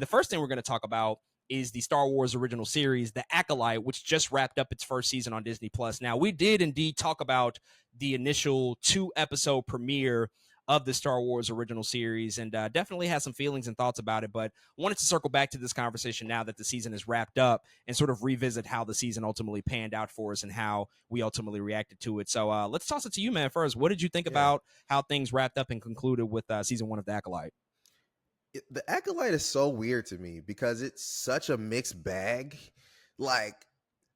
And the first thing we're going to talk about is the Star Wars original series, The Acolyte, which just wrapped up its first season on Disney Plus. Now, we did indeed talk about the initial 2-episode premiere of the Star Wars original series, and definitely had some feelings and thoughts about it, but wanted to circle back to this conversation now that the season is wrapped up and sort of revisit how the season ultimately panned out for us and how we ultimately reacted to it. So let's toss it to you, man, first. What did you think about how things wrapped up and concluded with season 1 of The Acolyte? The Acolyte is so weird to me because it's such a mixed bag. Like,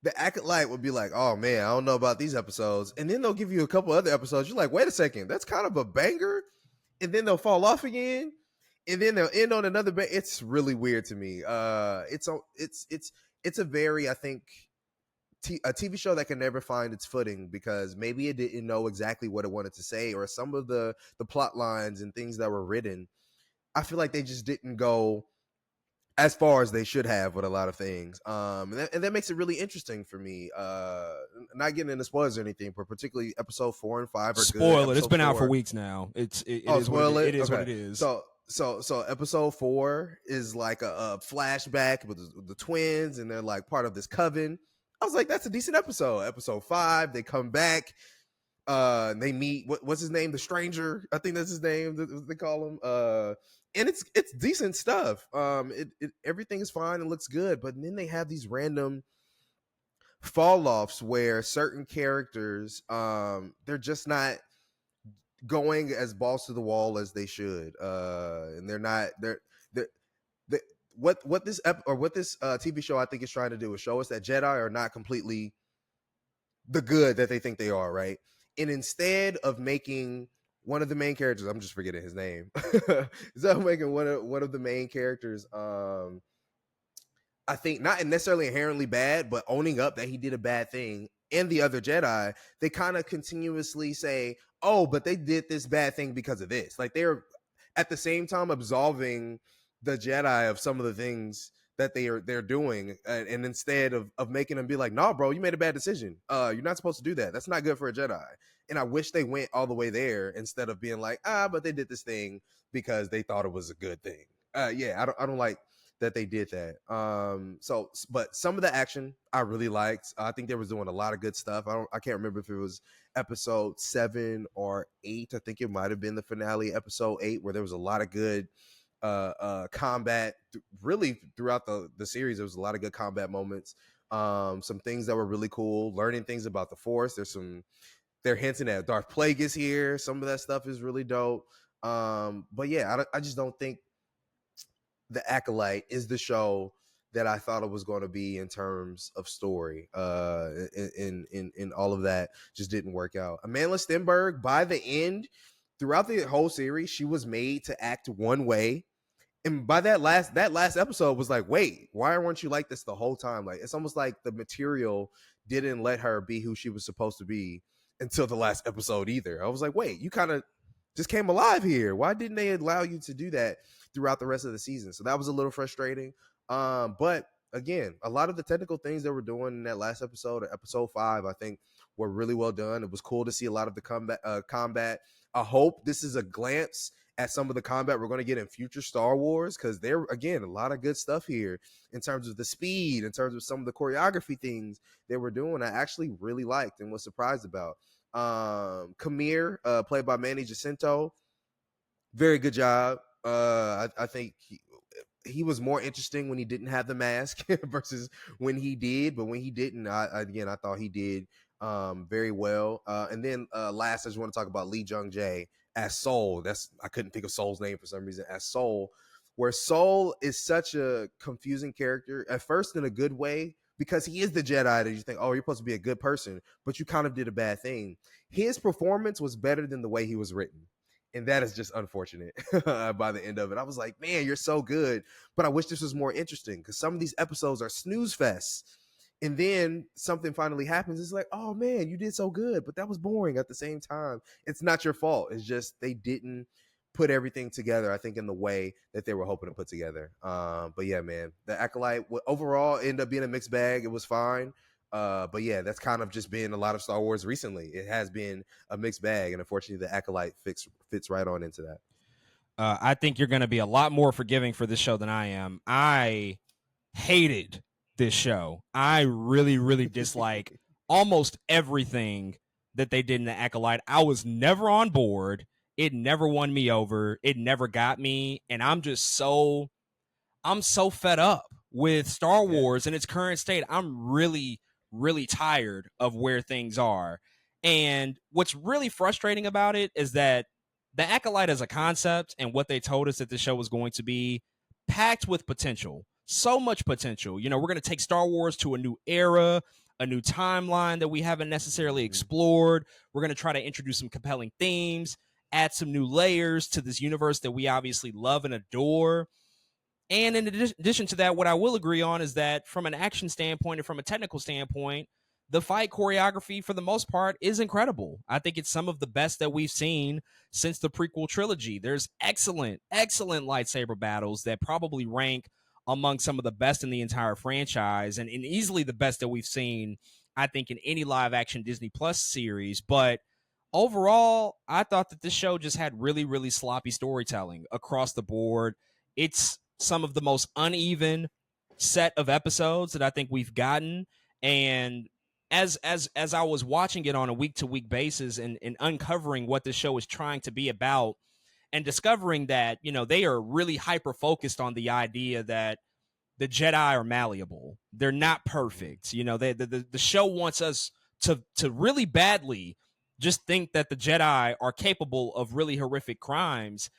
the Acolyte would be like, oh man, I don't know about these episodes. And then they'll give you a couple other episodes. You're like, wait a second, that's kind of a banger. And then they'll fall off again. And then they'll end on another bang. It's really weird to me. It's a very, I think, a TV show that can never find its footing because maybe it didn't know exactly what it wanted to say, or some of the plot lines and things that were written, I feel like they just didn't go as far as they should have with a lot of things. And that makes it really interesting for me. Not getting into spoilers or anything, but particularly episode 4 and 5 are good. Spoil it. It's been out for weeks now. It is what it is. What it is. So episode 4 is like a flashback with the twins, and they're like part of this coven. I was like, that's a decent episode. Episode 5, they come back. They meet what's his name, the stranger, I think that's his name, they call him, and it's decent stuff. Everything is fine and looks good, but then they have these random fall offs where certain characters, they're just not going as balls to the wall as they should, and they're what this TV show I think is trying to do is show us that Jedi are not completely the good that they think they are, right? And instead of making one of the main characters, I'm just forgetting his name. Instead of making one of the main characters, I think not necessarily inherently bad, but owning up that he did a bad thing, and the other Jedi, they kind of continuously say, "Oh, but they did this bad thing because of this." Like, they're at the same time absolving the Jedi of some of the things that they're doing, and instead of making them be like, "Nah, bro, you made a bad decision. You're not supposed to do that. That's not good for a Jedi." And I wish they went all the way there instead of being like, but they did this thing because they thought it was a good thing. I don't like that they did that. But some of the action I really liked. I think they was doing a lot of good stuff. I can't remember if it was episode 7 or 8. I think it might have been the finale, episode 8, where there was a lot of good combat. Really throughout the series, there was a lot of good combat moments. Some things that were really cool, learning things about the Force. They're hinting at Darth Plagueis here. Some of that stuff is really dope. But yeah, I just don't think The Acolyte is the show that I thought it was going to be in terms of story. In all of that just didn't work out. Amandla Stenberg, by the end, throughout the whole series, she was made to act one way. And by that last episode was like, wait, why weren't you like this the whole time? Like, it's almost like the material didn't let her be who she was supposed to be until the last episode either. I was like, wait, you kind of just came alive here. Why didn't they allow you to do that throughout the rest of the season? So that was a little frustrating. But again, a lot of the technical things that we're doing in that last episode, episode 5, I think were really well done. It was cool to see a lot of the combat. I hope this is a glance at some of the combat we're going to get in future Star Wars, because there, again, a lot of good stuff here in terms of the speed, in terms of some of the choreography things they were doing. I actually really liked and was surprised about. Kamir, played by Manny Jacinto, very good job. I think he was more interesting when he didn't have the mask versus when he did. But when he didn't, I thought he did very well. And then last, I just want to talk about Lee Jung Jae as Soul. I couldn't think of Soul's name for some reason, as Soul, where Soul is such a confusing character at first in a good way, because he is the Jedi that you think, oh, you're supposed to be a good person, but you kind of did a bad thing. His performance was better than the way he was written. And that is just unfortunate by the end of it. I was like, man, you're so good, but I wish this was more interesting, because some of these episodes are snooze fests. And then something finally happens. It's like, oh man, you did so good, but that was boring at the same time. It's not your fault. It's just they didn't put everything together, I think, in the way that they were hoping to put together. But yeah, man, The Acolyte overall ended up being a mixed bag. It was fine. But yeah, that's kind of just been a lot of Star Wars recently. It has been a mixed bag, and unfortunately, The Acolyte fits right on into that. I think you're going to be a lot more forgiving for this show than I am. I hated this show. I really, really dislike almost everything that they did in the Acolyte. I was never on board. It never won me over. It never got me. And I'm so fed up with Star Yeah. Wars in its current state. I'm really, really tired of where things are. And what's really frustrating about it is that the Acolyte as a concept and what they told us that the show was going to be packed with potential. So much potential. You know, we're going to take Star Wars to a new era, a new timeline that we haven't necessarily explored. We're going to try to introduce some compelling themes, add some new layers to this universe that we obviously love and adore. And in addition to that, what I will agree on is that from an action standpoint and from a technical standpoint, the fight choreography for the most part is incredible. I think it's some of the best that we've seen since the prequel trilogy. There's excellent, excellent lightsaber battles that probably rank among some of the best in the entire franchise and easily the best that we've seen, I think, in any live action Disney Plus series. But overall, I thought that this show just had really, really sloppy storytelling across the board. It's some of the most uneven set of episodes that I think we've gotten. And as I was watching it on a week to week basis and uncovering what this show is trying to be about and discovering that, you know, they are really hyper focused on the idea that the Jedi are malleable. They're not perfect. You know, the show wants us to really badly just think that the Jedi are capable of really horrific crimes.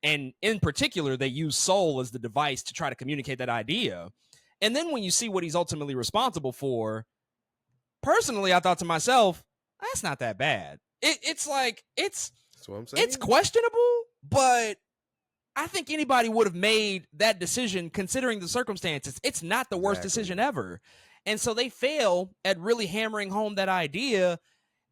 And in particular, they use Soul as the device to try to communicate that idea. And then when you see what he's ultimately responsible for, personally, I thought to myself, that's not that bad. It's like That's what I'm it's saying. questionable, but I think anybody would have made that decision considering the circumstances. It's not the worst Exactly. decision ever. And so they fail at really hammering home that idea.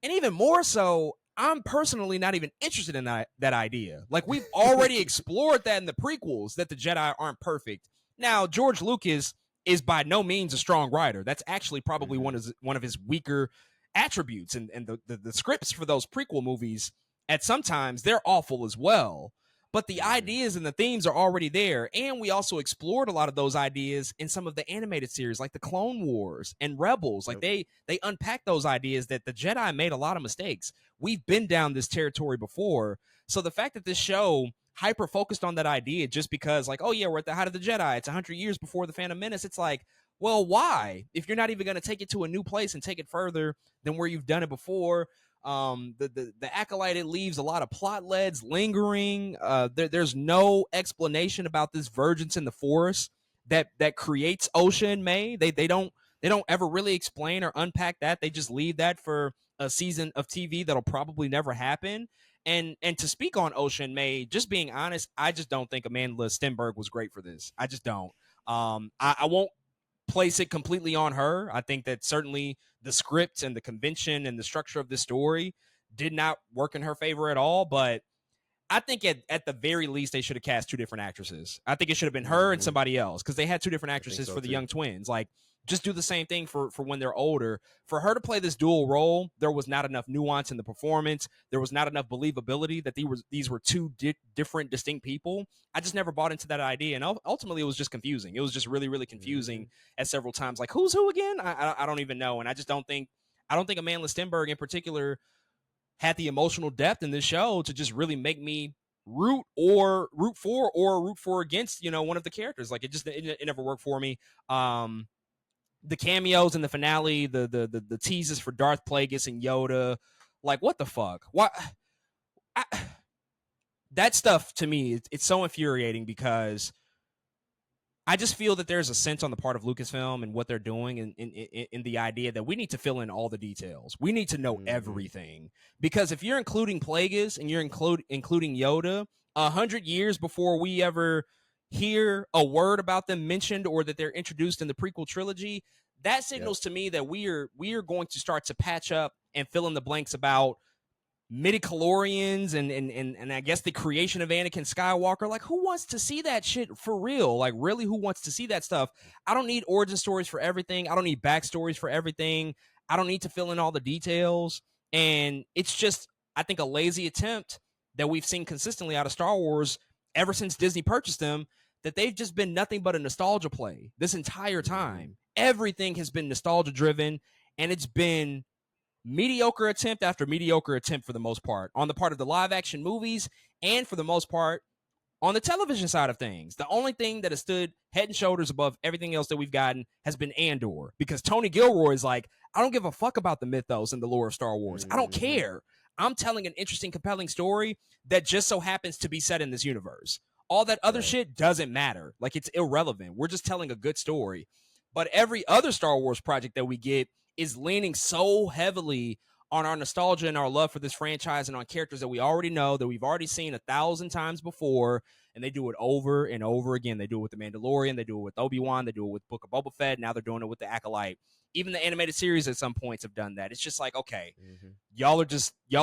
And even more so, I'm personally not even interested in that idea. Like, we've already explored that in the prequels, that the Jedi aren't perfect. Now, George Lucas is by no means a strong writer. That's actually probably one of his weaker attributes. And the scripts for those prequel movies, at sometimes, they're awful as well. But the ideas and the themes are already there. And we also explored a lot of those ideas in some of the animated series, like the Clone Wars and Rebels. Like Yep. they unpack those ideas that the Jedi made a lot of mistakes. We've been down this territory before. So the fact that this show hyper focused on that idea just because, like, oh yeah, we're at the height of the Jedi, it's 100 years before the Phantom Menace, it's like, well, why? If you're not even going to take it to a new place and take it further than where you've done it before. The Acolyte, it leaves a lot of plot leads lingering. There's no explanation about this vergence in the forest that creates Osha and May. They don't ever really explain or unpack that. They just leave that for a season of TV that'll probably never happen. And to speak on Osha and May, just being honest, I just don't think Amanda Stenberg was great for this. I just don't. I won't place it completely on her. I think that certainly the script and the convention and the structure of the story did not work in her favor at all. But I think at the very least, they should have cast two different actresses. I think it should have been her and somebody else because they had two different I think actresses so for the too. young twins. Like, just do the same thing for when they're older. For her to play this dual role, there was not enough nuance in the performance. There was not enough believability that these were two different, distinct people. I just never bought into that idea, and ultimately, it was just confusing. It was just really, really confusing at several times. Like, who's who again? I don't even know, and I just don't think Amanda Stenberg in particular had the emotional depth in this show to just really make me root for against, you know, one of the characters. Like, it never worked for me. The cameos in the finale, the teases for Darth Plagueis and Yoda, like, what the fuck? What? I, that stuff to me, it's so infuriating because I just feel that there's a sense on the part of Lucasfilm and what they're doing in the idea that we need to fill in all the details. We need to know everything. Because if you're including Plagueis and you're including Yoda 100 years before we ever hear a word about them mentioned or that they're introduced in the prequel trilogy, that signals to me that we are going to start to patch up and fill in the blanks about midichlorians and I guess the creation of Anakin Skywalker. Like, who wants to see that shit for real? Like, really, who wants to see that stuff? I don't need origin stories for everything. I don't need backstories for everything. I don't need to fill in all the details. And it's just, I think, a lazy attempt that we've seen consistently out of Star Wars ever since Disney purchased them, that they've just been nothing but a nostalgia play this entire time. Everything has been nostalgia driven, and it's been mediocre attempt after mediocre attempt for the most part on the part of the live action movies, and for the most part on the television side of things. The only thing that has stood head and shoulders above everything else that we've gotten has been Andor, because Tony Gilroy is like, I don't give a fuck about the mythos and the lore of Star Wars. I don't care. I'm telling an interesting, compelling story that just so happens to be set in this universe. All that other shit doesn't matter. Like, it's irrelevant. We're just telling a good story. But every other Star Wars project that we get is leaning so heavily on our nostalgia and our love for this franchise and on characters that we already know, that we've already seen 1,000 times before, and they do it over and over again. They do it with The Mandalorian, they do it with Obi-Wan, they do it with Book of Boba Fett, now they're doing it with The Acolyte. Even the animated series at some points have done that. It's just like, okay, y'all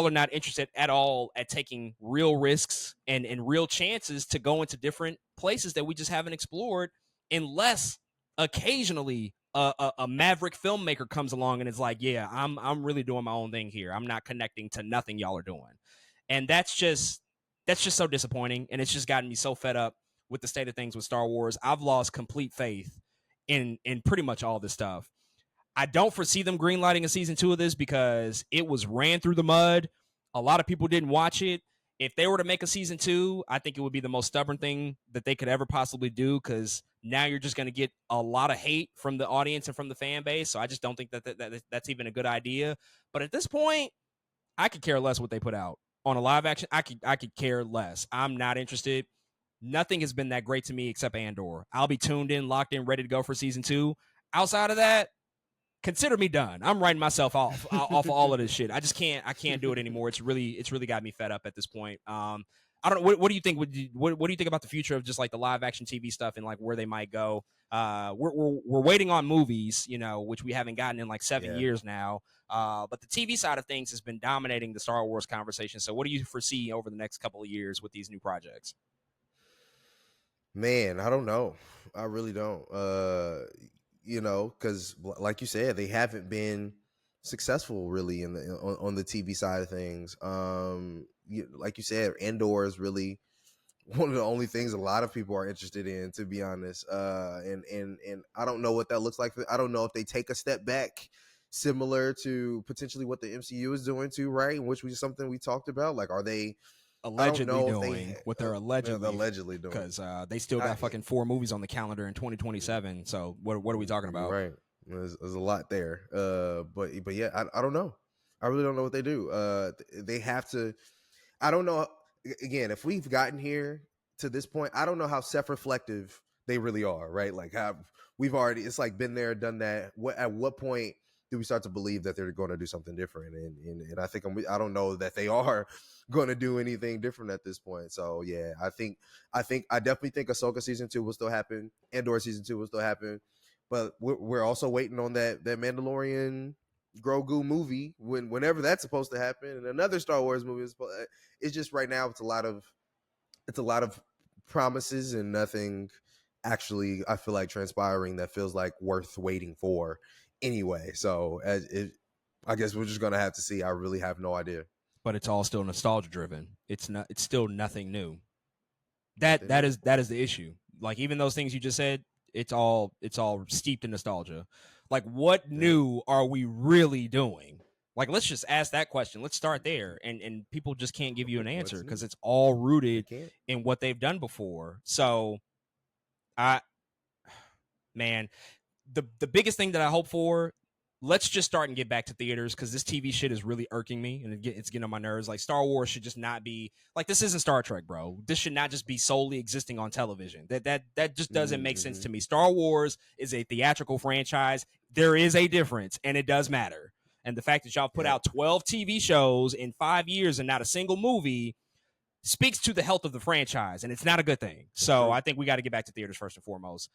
are not interested at all at taking real risks and real chances to go into different places that we just haven't explored, unless occasionally a maverick filmmaker comes along and is like, yeah, I'm really doing my own thing here. I'm not connecting to nothing y'all are doing. And that's just so disappointing. And it's just gotten me so fed up with the state of things with Star Wars. I've lost complete faith in pretty much all this stuff. I don't foresee them greenlighting a season 2 of this because it was ran through the mud. A lot of people didn't watch it. If they were to make a season 2, I think it would be the most stubborn thing that they could ever possibly do, because now you're just going to get a lot of hate from the audience and from the fan base. So I just don't think that's even a good idea. But at this point, I could care less what they put out on a live action. I could care less. I'm not interested. Nothing has been that great to me except Andor. I'll be tuned in, locked in, ready to go for season 2. Outside of that, consider me done. I'm writing myself off of all of this shit. I can't do it anymore. It's really got me fed up at this point. I don't know. What do you think? What do you think about the future of just like the live action TV stuff and like where they might go? We're waiting on movies, which we haven't gotten in like 7 years now. But the TV side of things has been dominating the Star Wars conversation. So what do you foresee over the next couple of years with these new projects? Man, I don't know. I really don't. Because like you said, they haven't been successful really on the TV side of things. Like you said, Andor is really one of the only things a lot of people are interested in, to be honest. And I don't know what that looks like. I don't know if they take a step back, similar to potentially what the MCU is doing too, right? Which was something we talked about. Like, are they allegedly doing what they're allegedly doing? Because they still got fucking 4 movies on the calendar in 2027. So what are we talking about? Right. There's a lot there. But yeah, I don't know. I really don't know what they do. They have to. I don't know. Again, if we've gotten here to this point, I don't know how self-reflective they really are, right? Like, how we've already, it's like been there, done that. At what point do we start to believe that they're going to do something different? And I think I don't know that they are going to do anything different at this point. So yeah, I definitely think Ahsoka season 2 will still happen. Andor season 2 will still happen. But we're also waiting on that Mandalorian Grogu movie whenever that's supposed to happen, and another Star Wars movie is. It's just right now it's a lot of promises and nothing actually, I feel like, transpiring that feels like worth waiting for anyway. So I guess we're just gonna have to see. I really have no idea. But it's all still nostalgia driven. It's still nothing new. That is the issue. Like, even those things you just said, it's all steeped in nostalgia. Like, what new are we really doing? Like, let's just ask that question. Let's start there. And people just can't give you an answer because it's all rooted in what they've done before. So the biggest thing that I hope for, let's just start and get back to theaters, because this TV shit is really irking me and it's getting on my nerves. Like, Star Wars should just not be like, this isn't Star Trek, bro. This should not just be solely existing on television. That just doesn't make sense to me. Star Wars is a theatrical franchise. There is a difference, and it does matter. And the fact that y'all put out 12 TV shows in 5 years and not a single movie speaks to the health of the franchise, and it's not a good thing. So I think we got to get back to theaters first and foremost.